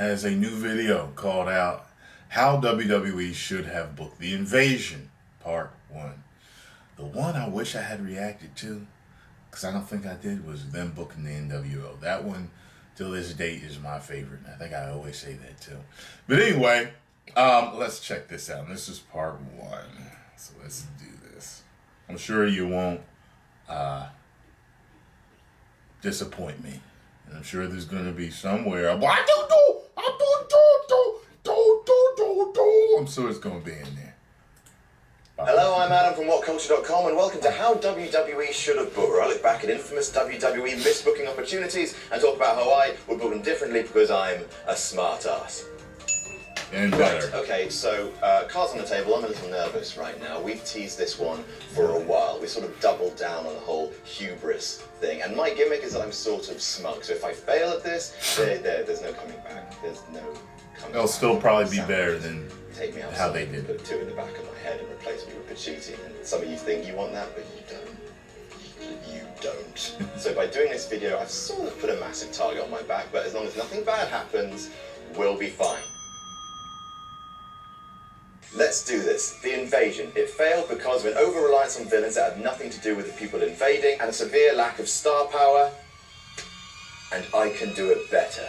has a new video called out How WWE Should Have Booked the Invasion, Part 1. The one I wish I had reacted to, because I don't think I did, was them booking the NWO. That one, till this date, is my favorite. And I think I always say that too. But anyway, let's check this out. This is Part 1. So let's do this. I'm sure you won't disappoint me. And I'm sure there's going to be somewhere, I'm sure it's going to be in there. Bye. Hello, I'm Adam from WhatCulture.com and welcome to How WWE Should Have Booked, where I look back at infamous WWE misbooking opportunities and talk about how I would book them differently because I'm a smart ass. And better. Right, okay, so cards on the table. I'm a little nervous right now. We've teased this one for a while. We sort of doubled down on the whole hubris thing. And my gimmick is that I'm sort of smug. So if I fail at this, there's no coming back. There's no coming It'll back. still probably be better than Take me outside, how they did. Put a 2 in the back of my head and replace me with Pachuti. And some of you think you want that, but you don't. You don't. So by doing this video, I've sort of put a massive target on my back, but as long as nothing bad happens, we'll be fine. Let's do this. The invasion. It failed because of an over-reliance on villains that had nothing to do with the people invading, and a severe lack of star power, and I can do it better.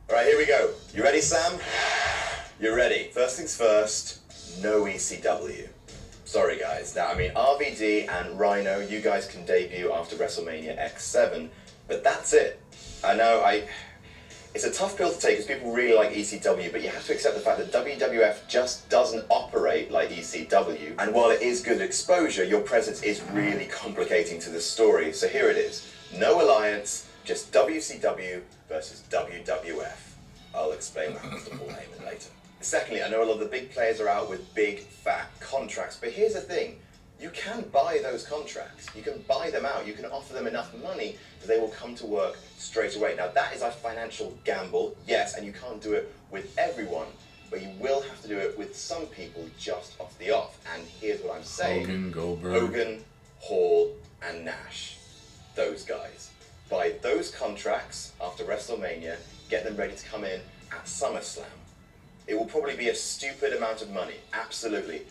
Alright, here we go. You ready, Sam? You're ready. First things first, no ECW. Sorry, guys. Now, I mean, RVD and Rhino, you guys can debut after WrestleMania X-Seven, but that's it. I know, it's a tough pill to take because people really like ECW, but you have to accept the fact that WWF just doesn't operate like ECW. And while it is good exposure, your presence is really complicating to the story. So here it is. No alliance, just WCW versus WWF. I'll explain that with the full name later. Secondly, I know a lot of the big players are out with big, fat contracts, but here's the thing. You can buy those contracts. You can buy them out. You can offer them enough money that they will come to work straight away. Now, that is a financial gamble, yes, and you can't do it with everyone, but you will have to do it with some people just off the off. And here's what I'm saying. Hogan, Goldberg. Hogan, Hall, and Nash. Those guys. Buy those contracts after WrestleMania, get them ready to come in at SummerSlam. It will probably be a stupid amount of money, absolutely,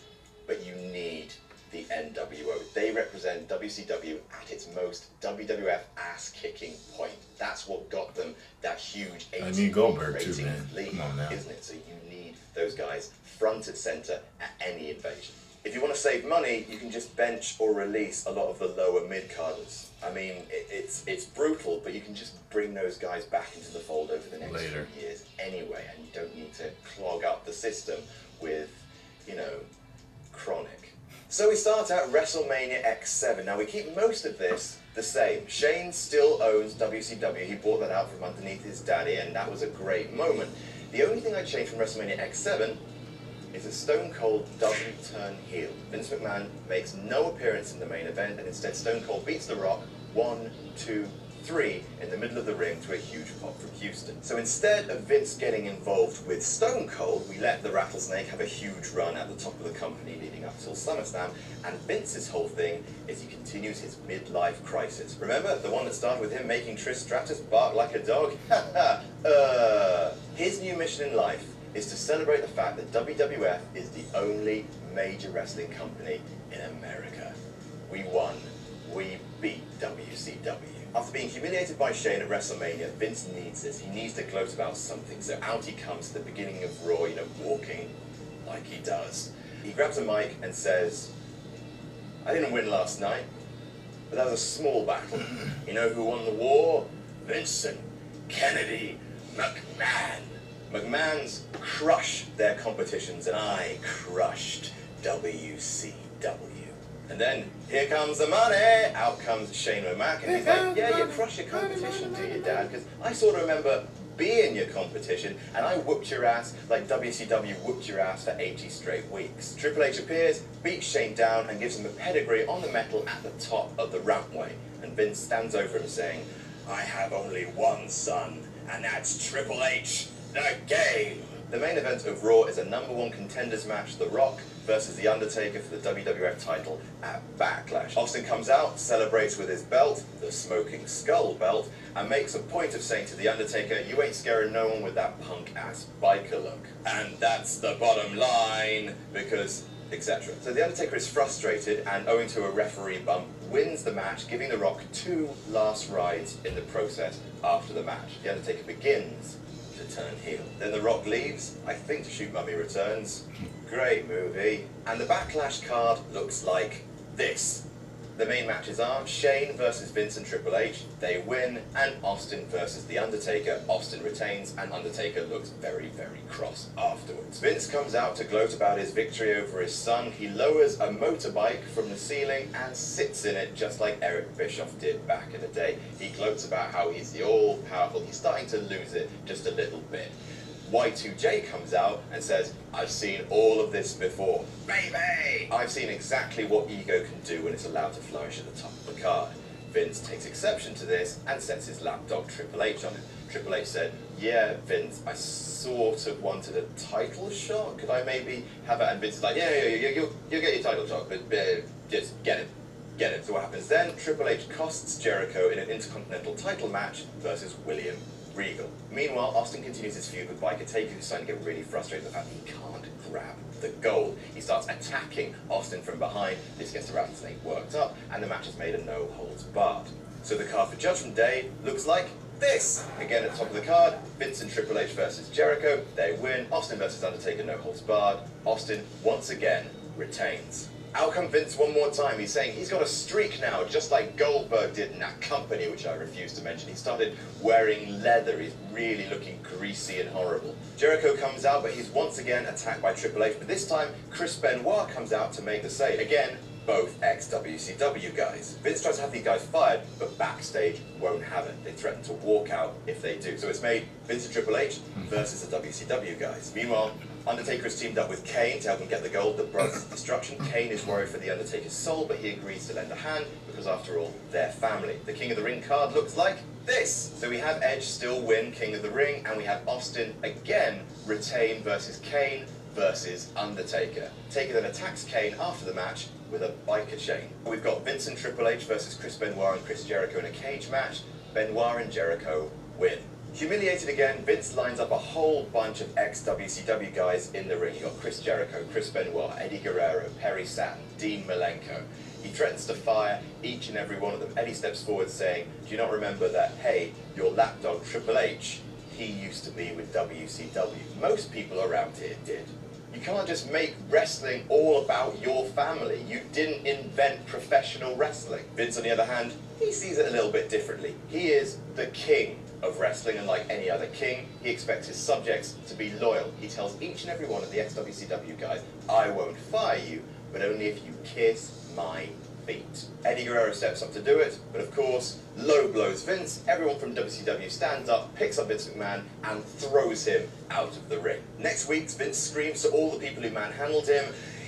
but you need the NWO. They represent WCW at its most WWF ass-kicking point. That's what got them that huge 80 Goldberg too, rating man. lead, Come on now. isn't it? So you need those guys front and center at any invasion. If you want to save money, you can just bench or release a lot of the lower mid-carders. I mean, it's brutal, but you can just bring those guys back into the fold over the next few years anyway, and you don't need to clog up the system with, you know, chronic. So we start at WrestleMania X-Seven. Now we keep most of this the same. Shane still owns WCW. He bought that out from underneath his daddy, and that was a great moment. The only thing I changed from WrestleMania X-Seven is that Stone Cold doesn't turn heel. Vince McMahon makes no appearance in the main event, and instead Stone Cold beats The Rock 1, 2, 3 in the middle of the ring to a huge pop from Houston. So instead of Vince getting involved with Stone Cold, we let the Rattlesnake have a huge run at the top of the company leading up till SummerSlam, and Vince's whole thing is he continues his midlife crisis. Remember, the one that started with him making Trish Stratus bark like a dog? His new mission in life is to celebrate the fact that WWF is the only major wrestling company in America. We won. We beat WCW. After being humiliated by Shane at WrestleMania, Vince needs this. He needs to gloat about something. So out he comes at the beginning of Raw, you know, walking like he does. He grabs a mic and says, I didn't win last night, but that was a small battle. You know who won the war? Vincent Kennedy McMahon. McMahon's crushed their competitions, and I crushed WCW. And then, here comes the money! Out comes Shane O'Mac, and he's like, yeah, you crush your competition, do you, Dad? Because I sort of remember be in your competition, and I whooped your ass like WCW whooped your ass for 80 straight weeks. Triple H appears, beats Shane down, and gives him a pedigree on the metal at the top of the rampway. And Vince stands over him saying, I have only one son, and that's Triple H, the Game. The main event of Raw is a #1 contenders match, The Rock versus The Undertaker for the WWF title at Backlash. Austin comes out, celebrates with his belt, the Smoking Skull belt, and makes a point of saying to The Undertaker, you ain't scaring no one with that punk-ass biker look. And that's the bottom line, because etc. So The Undertaker is frustrated and, owing to a referee bump, wins the match, giving The Rock 2 last rides in the process after the match. The Undertaker begins to turn heel. Then The Rock leaves, I think to shoot Mummy Returns. Great movie. And the Backlash card looks like this. The main matches are Shane versus Vince and Triple H. They win. And Austin versus The Undertaker. Austin retains, and Undertaker looks very, very cross afterwards. Vince comes out to gloat about his victory over his son. He lowers a motorbike from the ceiling and sits in it just like Eric Bischoff did back in the day. He gloats about how he's the all-powerful. He's starting to lose it just a little bit. Y2J comes out and says, I've seen all of this before. Baby! I've seen exactly what ego can do when it's allowed to flourish at the top of the card. Vince takes exception to this and sets his lapdog Triple H on it. Triple H said, yeah, Vince, I sort of wanted a title shot. Could I maybe have it? And Vince is like, yeah, you'll get your title shot, but just get it. Get it. So what happens then? Triple H costs Jericho in an Intercontinental title match versus William Regal. Meanwhile, Austin continues his feud with Biker Taker, who's starting to get really frustrated with the fact that he can't grab the gold. He starts attacking Austin from behind. This gets the rattlesnake worked up, and the match is made a no-holds-barred. So the card for Judgment Day looks like this. Again, at the top of the card, Vince and Triple H versus Jericho. They win. Austin versus Undertaker, no-holds-barred. Austin, once again, retains. Out come Vince one more time. He's saying he's got a streak now, just like Goldberg did in that company, which I refuse to mention. He started wearing leather. He's really looking greasy and horrible. Jericho comes out, but he's once again attacked by Triple H. But this time, Chris Benoit comes out to make the save. Again, both ex-WCW guys. Vince tries to have these guys fired, but backstage won't have it. They threaten to walk out if they do. So it's made Vince and Triple H versus the WCW guys. Meanwhile, Undertaker has teamed up with Kane to help him get the gold that brought destruction. Kane is worried for the Undertaker's soul, but he agrees to lend a hand because, after all, they're family. The King of the Ring card looks like this. So we have Edge still win King of the Ring, and we have Austin again retain versus Kane versus Undertaker. Taker then attacks Kane after the match with a biker chain. We've got Vince and Triple H versus Chris Benoit and Chris Jericho in a cage match. Benoit and Jericho win. Humiliated again, Vince lines up a whole bunch of ex-WCW guys in the ring. You got Chris Jericho, Chris Benoit, Eddie Guerrero, Perry Saturn, Dean Malenko. He threatens to fire each and every one of them. Eddie steps forward saying, do you not remember that, hey, your lapdog Triple H, he used to be with WCW. Most people around here did. You can't just make wrestling all about your family. You didn't invent professional wrestling. Vince, on the other hand, he sees it a little bit differently. He is the king of wrestling, and like any other king, he expects his subjects to be loyal. He tells each and every one of the ex-WCW guys, I won't fire you, but only if you kiss my feet. Eddie Guerrero steps up to do it, but of course, low blows Vince. Everyone from WCW stands up, picks up Vince McMahon, and throws him out of the ring. Next week, Vince screams to all the people who manhandled him,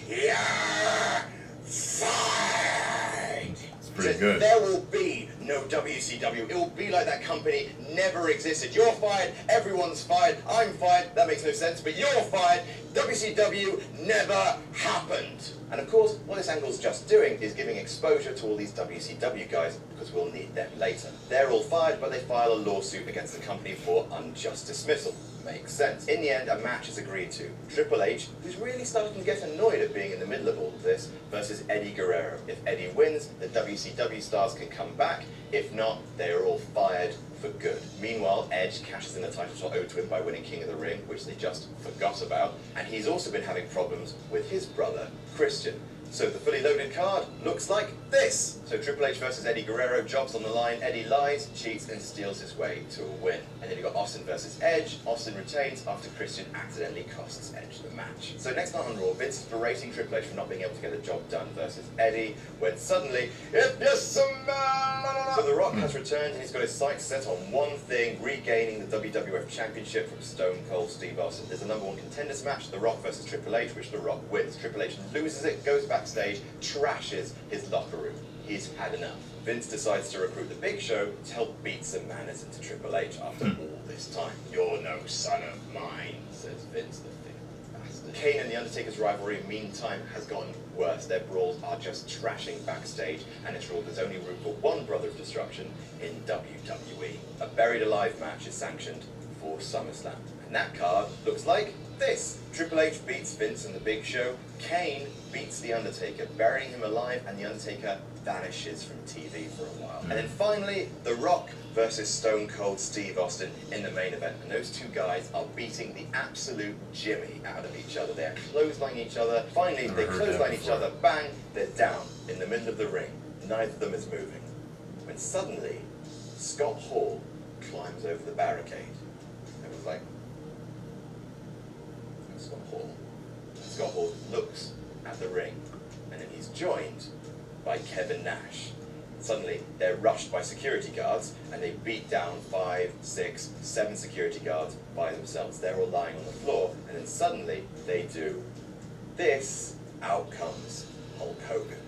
yeah, fired! It's pretty good. There will be no WCW. It will be like that company never existed. You're fired, everyone's fired, I'm fired, that makes no sense, but you're fired. WCW never happened. And of course, what this angle's just doing is giving exposure to all these WCW guys, because we'll need them later. They're all fired, but they file a lawsuit against the company for unjust dismissal. Makes sense. In the end, a match is agreed to. Triple H, who's really starting to get annoyed at being in the middle of all of this, versus Eddie Guerrero. If Eddie wins, the WCW stars can come back. If not, they are all fired for good. Meanwhile, Edge cashes in a title shot owed to him by winning King of the Ring, which they just forgot about. And he's also been having problems with his brother, Christian. So the fully loaded card looks like this. So Triple H versus Eddie Guerrero, jobs on the line. Eddie lies, cheats, and steals his way to a win. And then you've got Austin versus Edge. Austin retains after Christian accidentally costs Edge the match. So next night on Raw, Vince is berating Triple H for not being able to get the job done versus Eddie, when suddenly, if you're some man... So The Rock has returned and he's got his sights set on one thing, regaining the WWF Championship from Stone Cold Steve Austin. There's a #1 contenders match, The Rock versus Triple H, which The Rock wins. Triple H loses it, goes backstage, trashes his locker room. He's had enough. Vince decides to recruit the Big Show to help beat some manners into Triple H after all this time. You're no son of mine, says Vince the thick bastard. Kane and The Undertaker's rivalry, meantime, has gotten worse. Their brawls are just trashing backstage, and it's ruled there's only room for one Brother of Destruction in WWE. A Buried Alive match is sanctioned for SummerSlam. And that card looks like this. Triple H beats Vince and the Big Show. Kane beats The Undertaker, burying him alive, and The Undertaker vanishes from TV for a while. And then finally, The Rock versus Stone Cold Steve Austin in the main event. And those two guys are beating the absolute jimmy out of each other. They are clotheslining each other. Finally, they clothesline each other. Bang, they're down in the middle of the ring. Neither of them is moving. When suddenly, Scott Hall climbs over the barricade. Everyone's like, Scott Hall. Scott Hall looks at the ring, and then he's joined by Kevin Nash. Suddenly, they're rushed by security guards, and they beat down 5, 6, 7 security guards by themselves. They're all lying on the floor, and then suddenly, they do this. Out comes Hulk Hogan,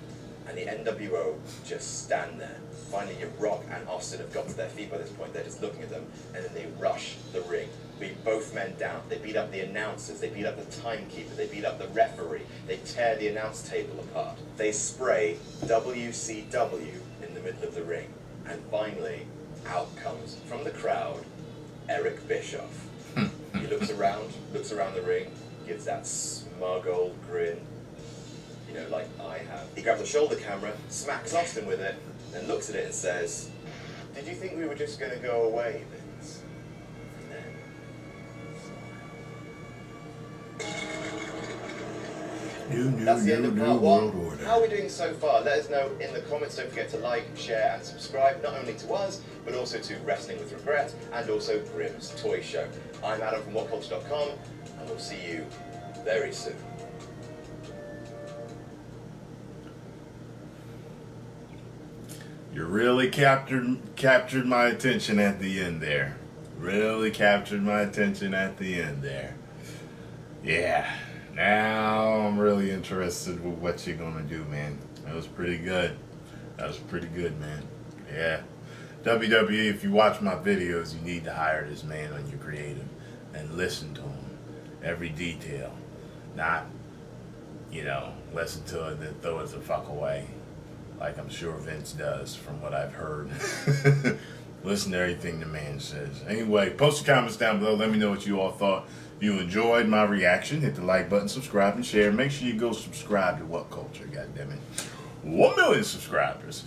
and the NWO just stand there. Finally, Rock and Austin have got to their feet by this point. They're just looking at them, and then they rush the ring. Beat both men down. They beat up the announcers. They beat up the timekeeper. They beat up the referee. They tear the announce table apart. They spray WCW in the middle of the ring. And finally, out comes from the crowd Eric Bischoff. He looks around the ring, gives that smug old grin, you know, like I have. He grabs a shoulder camera, smacks Austin with it, and looks at it and says, "Did you think we were just going to go away, Vince?" And then, that's the end of part one. How are we doing so far? Let us know in the comments. Don't forget to like, share, and subscribe, not only to us, but also to Wrestling with Regret, and also Grimm's Toy Show. I'm Adam from WhatCulture.com, and we'll see you very soon. You really captured my attention at the end there. Really captured my attention at the end there. Yeah. Now I'm really interested with what you're gonna do, man. That was pretty good. That was pretty good, man. Yeah. WWE, if you watch my videos, you need to hire this man on your creative and listen to him. Every detail. Not, listen to it and then throw it the fuck away. Like I'm sure Vince does, from what I've heard. Listen to everything the man says. Anyway, post your comments down below. Let me know what you all thought. If you enjoyed my reaction, hit the like button, subscribe, and share. Make sure you go subscribe to What Culture, goddammit. 1 million subscribers.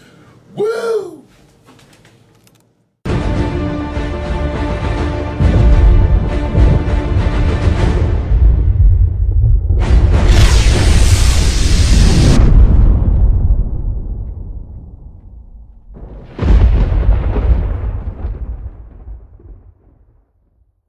Woo!